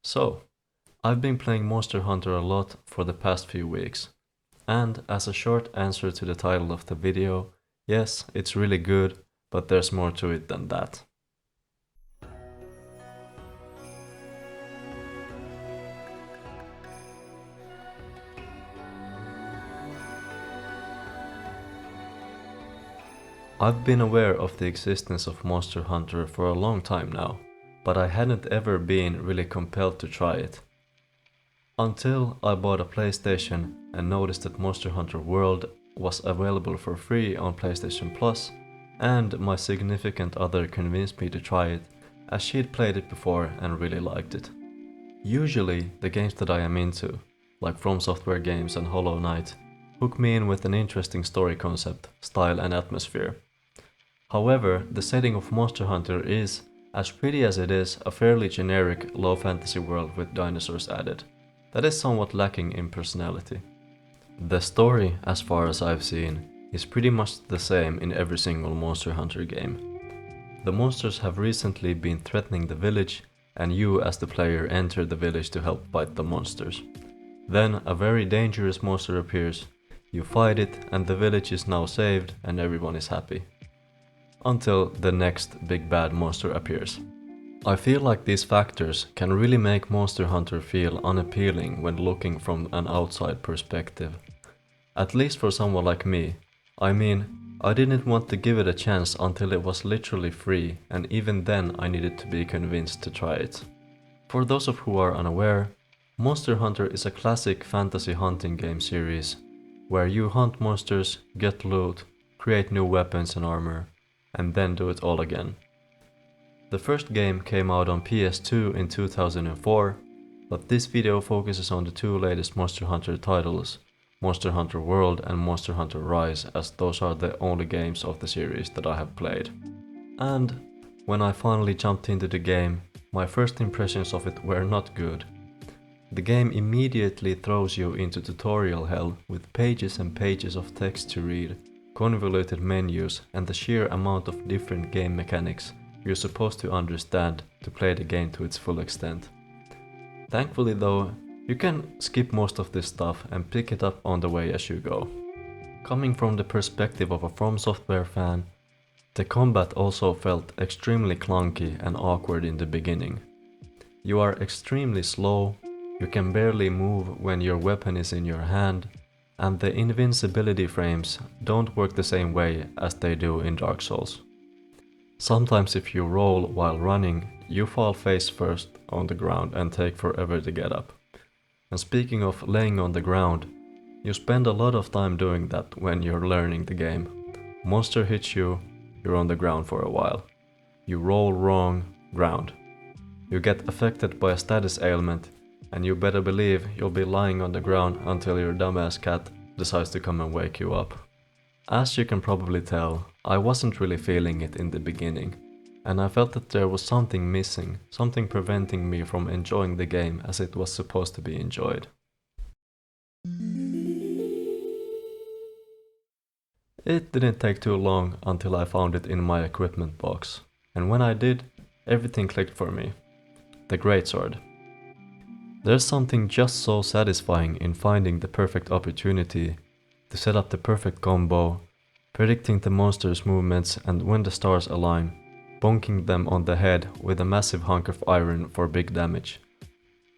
So, I've been playing Monster Hunter a lot for the past few weeks. And as a short answer to the title of the video, yes, it's really good, but there's more to it than that. I've been aware of the existence of Monster Hunter for a long time now, but I hadn't ever been really compelled to try it. Until I bought a PlayStation and noticed that Monster Hunter World was available for free on PlayStation Plus, and my significant other convinced me to try it as she'd played it before and really liked it. Usually, the games that I am into, like From Software games and Hollow Knight, hook me in with an interesting story concept, style and atmosphere. However, the setting of Monster Hunter is, as pretty as it is, a fairly generic low fantasy world with dinosaurs added. That is somewhat lacking in personality. The story, as far as I've seen, is pretty much the same in every single Monster Hunter game. The monsters have recently been threatening the village, and you as the player enter the village to help fight the monsters. Then a very dangerous monster appears, you fight it, and the village is now saved and everyone is happy. Until the next big bad monster appears. I feel like these factors can really make Monster Hunter feel unappealing when looking from an outside perspective. At least for someone like me. I mean, I didn't want to give it a chance until it was literally free, and even then I needed to be convinced to try it. For those of who are unaware, Monster Hunter is a classic fantasy hunting game series, where you hunt monsters, get loot, create new weapons and armor, and then do it all again. The first game came out on PS2 in 2004, but this video focuses on the two latest Monster Hunter titles, Monster Hunter World and Monster Hunter Rise, as those are the only games of the series that I have played. And when I finally jumped into the game, my first impressions of it were not good. The game immediately throws you into tutorial hell with pages and pages of text to read, convoluted menus, and the sheer amount of different game mechanics you're supposed to understand to play the game to its full extent. Thankfully though, you can skip most of this stuff and pick it up on the way as you go. Coming from the perspective of a From Software fan, the combat also felt extremely clunky and awkward in the beginning. You are extremely slow, you can barely move when your weapon is in your hand, and the invincibility frames don't work the same way as they do in Dark Souls. Sometimes if you roll while running, you fall face first on the ground and take forever to get up. And speaking of laying on the ground, you spend a lot of time doing that when you're learning the game. Monster hits you, you're on the ground for a while. You roll wrong, ground. You get affected by a status ailment, and you better believe you'll be lying on the ground until your dumbass cat decides to come and wake you up. As you can probably tell, I wasn't really feeling it in the beginning, and I felt that there was something missing, something preventing me from enjoying the game as it was supposed to be enjoyed. It didn't take too long until I found it in my equipment box, and when I did, everything clicked for me. The Greatsword. There's something just so satisfying in finding the perfect opportunity to set up the perfect combo, predicting the monster's movements, and when the stars align, bonking them on the head with a massive hunk of iron for big damage.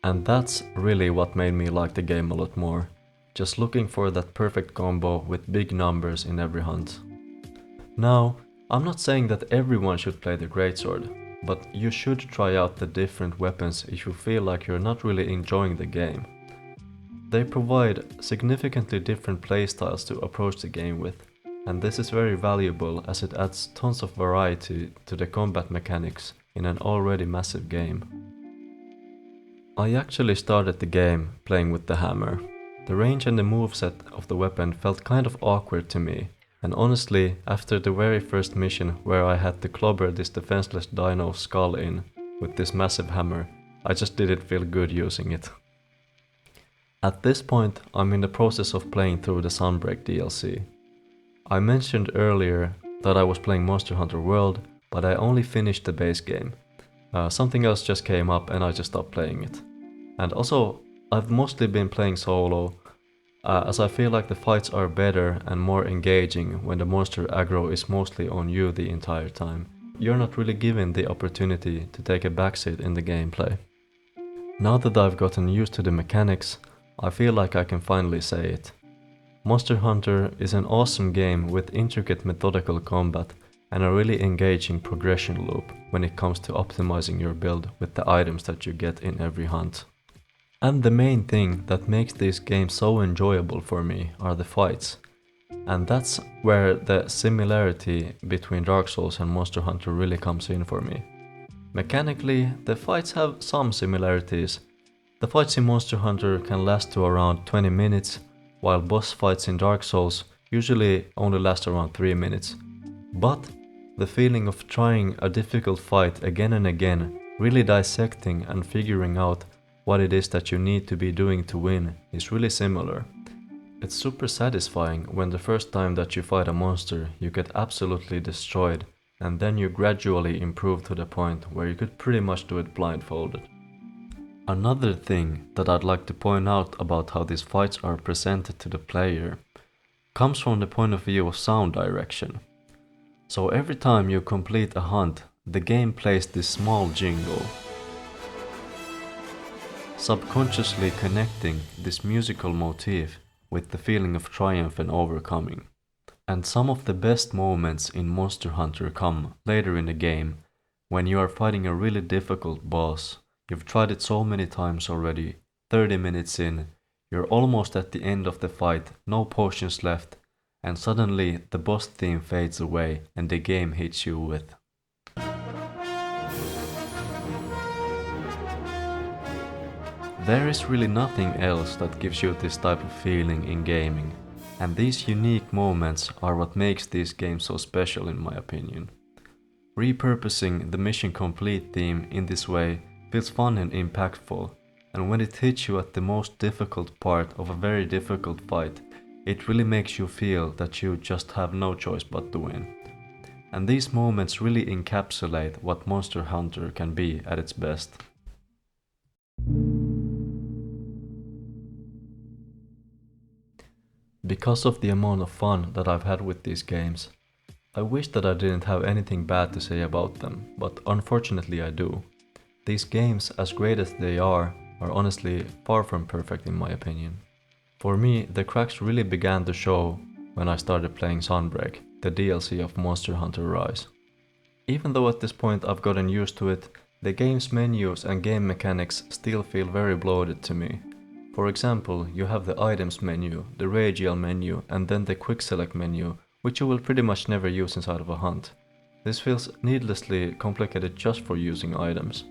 And that's really what made me like the game a lot more, just looking for that perfect combo with big numbers in every hunt. Now, I'm not saying that everyone should play the Greatsword, but you should try out the different weapons if you feel like you're not really enjoying the game. They provide significantly different playstyles to approach the game with, and this is very valuable as it adds tons of variety to the combat mechanics in an already massive game. I actually started the game playing with the hammer. The range and the moveset of the weapon felt kind of awkward to me, and honestly, after the very first mission where I had to clobber this defenseless dino's skull in with this massive hammer, I just didn't feel good using it. At this point, I'm in the process of playing through the Sunbreak DLC. I mentioned earlier that I was playing Monster Hunter World, but I only finished the base game. Something else just came up and I just stopped playing it. And also, I've mostly been playing solo, as I feel like the fights are better and more engaging when the monster aggro is mostly on you the entire time. You're not really given the opportunity to take a backseat in the gameplay. Now that I've gotten used to the mechanics, I feel like I can finally say it. Monster Hunter is an awesome game with intricate methodical combat and a really engaging progression loop when it comes to optimizing your build with the items that you get in every hunt. And the main thing that makes these games so enjoyable for me are the fights. And that's where the similarity between Dark Souls and Monster Hunter really comes in for me. Mechanically, the fights have some similarities. The fights in Monster Hunter can last to around 20 minutes, while boss fights in Dark Souls usually only last around 3 minutes. But the feeling of trying a difficult fight again and again, really dissecting and figuring out what it is that you need to be doing to win is really similar. It's super satisfying when the first time that you fight a monster you get absolutely destroyed, and then you gradually improve to the point where you could pretty much do it blindfolded. Another thing that I'd like to point out about how these fights are presented to the player comes from the point of view of sound direction. So every time you complete a hunt, the game plays this small jingle, subconsciously connecting this musical motif with the feeling of triumph and overcoming. And some of the best moments in Monster Hunter come later in the game, when you are fighting a really difficult boss. You've tried it so many times already, 30 minutes in, you're almost at the end of the fight, no potions left, and suddenly the boss theme fades away and the game hits you with. There is really nothing else that gives you this type of feeling in gaming, and these unique moments are what makes these games so special in my opinion. Repurposing the mission complete theme in this way feels fun and impactful, and when it hits you at the most difficult part of a very difficult fight, it really makes you feel that you just have no choice but to win. And these moments really encapsulate what Monster Hunter can be at its best. Because of the amount of fun that I've had with these games, I wish that I didn't have anything bad to say about them, but unfortunately I do. These games, as great as they are honestly far from perfect in my opinion. For me, the cracks really began to show when I started playing Sunbreak, the DLC of Monster Hunter Rise. Even though at this point I've gotten used to it, the game's menus and game mechanics still feel very bloated to me. For example, you have the items menu, the Regial menu, and then the quick select menu, which you will pretty much never use inside of a hunt. This feels needlessly complicated just for using items.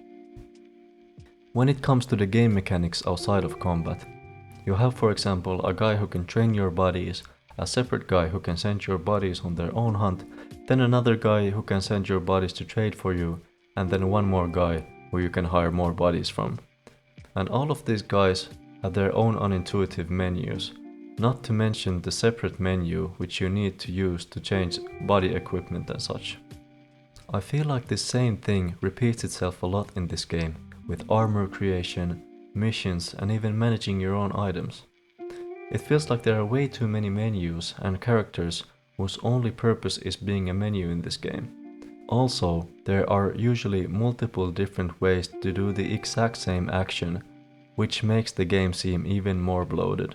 When it comes to the game mechanics outside of combat, you have for example a guy who can train your buddies, a separate guy who can send your buddies on their own hunt, then another guy who can send your buddies to trade for you, and then one more guy who you can hire more buddies from. And all of these guys have their own unintuitive menus, not to mention the separate menu which you need to use to change body equipment and such. I feel like this same thing repeats itself a lot in this game, with armor creation, missions, and even managing your own items. It feels like there are way too many menus and characters whose only purpose is being a menu in this game. Also, there are usually multiple different ways to do the exact same action, which makes the game seem even more bloated.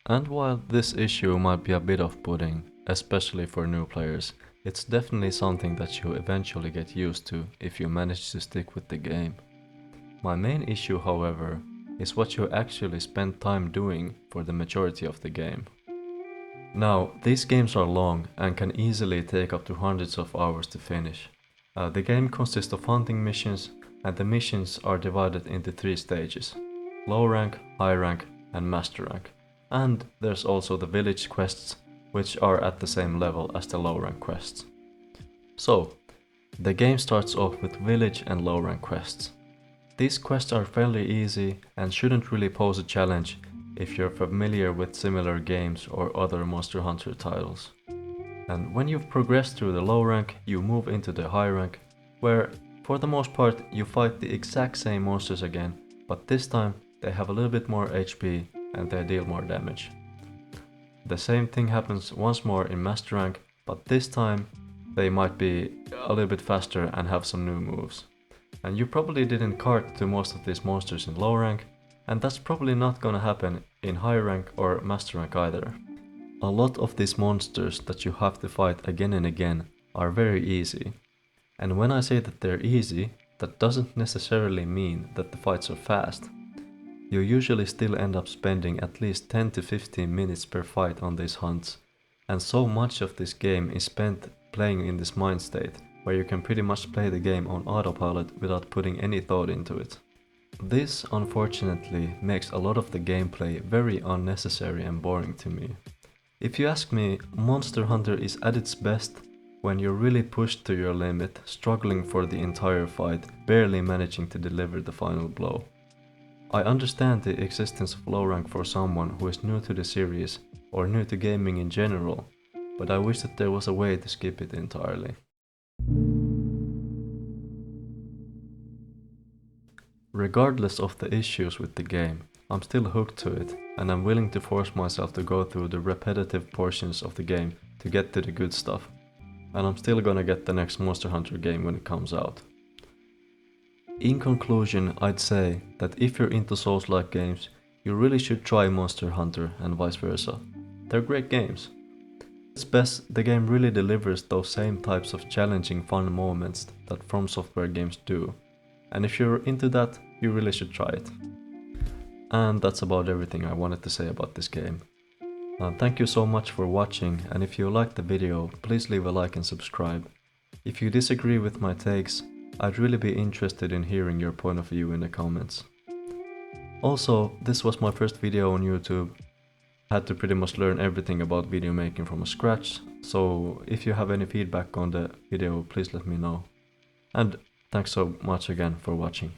And while this issue might be a bit off-putting, especially for new players, it's definitely something that you eventually get used to if you manage to stick with the game. My main issue, however, is what you actually spend time doing for the majority of the game. Now, these games are long and can easily take up to hundreds of hours to finish. The game consists of hunting missions, and the missions are divided into 3 stages: low rank, high rank, and master rank. And there's also the village quests, which are at the same level as the low rank quests. So, the game starts off with village and low rank quests. These quests are fairly easy and shouldn't really pose a challenge if you're familiar with similar games or other Monster Hunter titles. And when you've progressed through the low rank, you move into the high rank, where for the most part you fight the exact same monsters again, but this time they have a little bit more HP and they deal more damage. The same thing happens once more in Master Rank, but this time they might be a little bit faster and have some new moves. And you probably didn't cart to most of these monsters in low rank, and that's probably not gonna happen in high rank or Master Rank either. A lot of these monsters that you have to fight again and again are very easy. And when I say that they're easy, that doesn't necessarily mean that the fights are fast. You usually still end up spending at least 10 to 15 minutes per fight on these hunts, and so much of this game is spent playing in this mind state, where you can pretty much play the game on autopilot without putting any thought into it. This, unfortunately, makes a lot of the gameplay very unnecessary and boring to me. If you ask me, Monster Hunter is at its best when you're really pushed to your limit, struggling for the entire fight, barely managing to deliver the final blow. I understand the existence of low rank for someone who is new to the series or new to gaming in general, but I wish that there was a way to skip it entirely. Regardless of the issues with the game, I'm still hooked to it, and I'm willing to force myself to go through the repetitive portions of the game to get to the good stuff. And I'm still gonna get the next Monster Hunter game when it comes out. In conclusion, I'd say that if you're into Souls-like games, you really should try Monster Hunter and vice versa. They're great games. At its best, the game really delivers those same types of challenging fun moments that From Software games do. And if you're into that, you really should try it. And that's about everything I wanted to say about this game. Thank you so much for watching, and if you liked the video, please leave a like and subscribe. If you disagree with my takes, I'd really be interested in hearing your point of view in the comments. Also, this was my first video on YouTube. I had to pretty much learn everything about video making from scratch, so if you have any feedback on the video, please let me know. And thanks so much again for watching.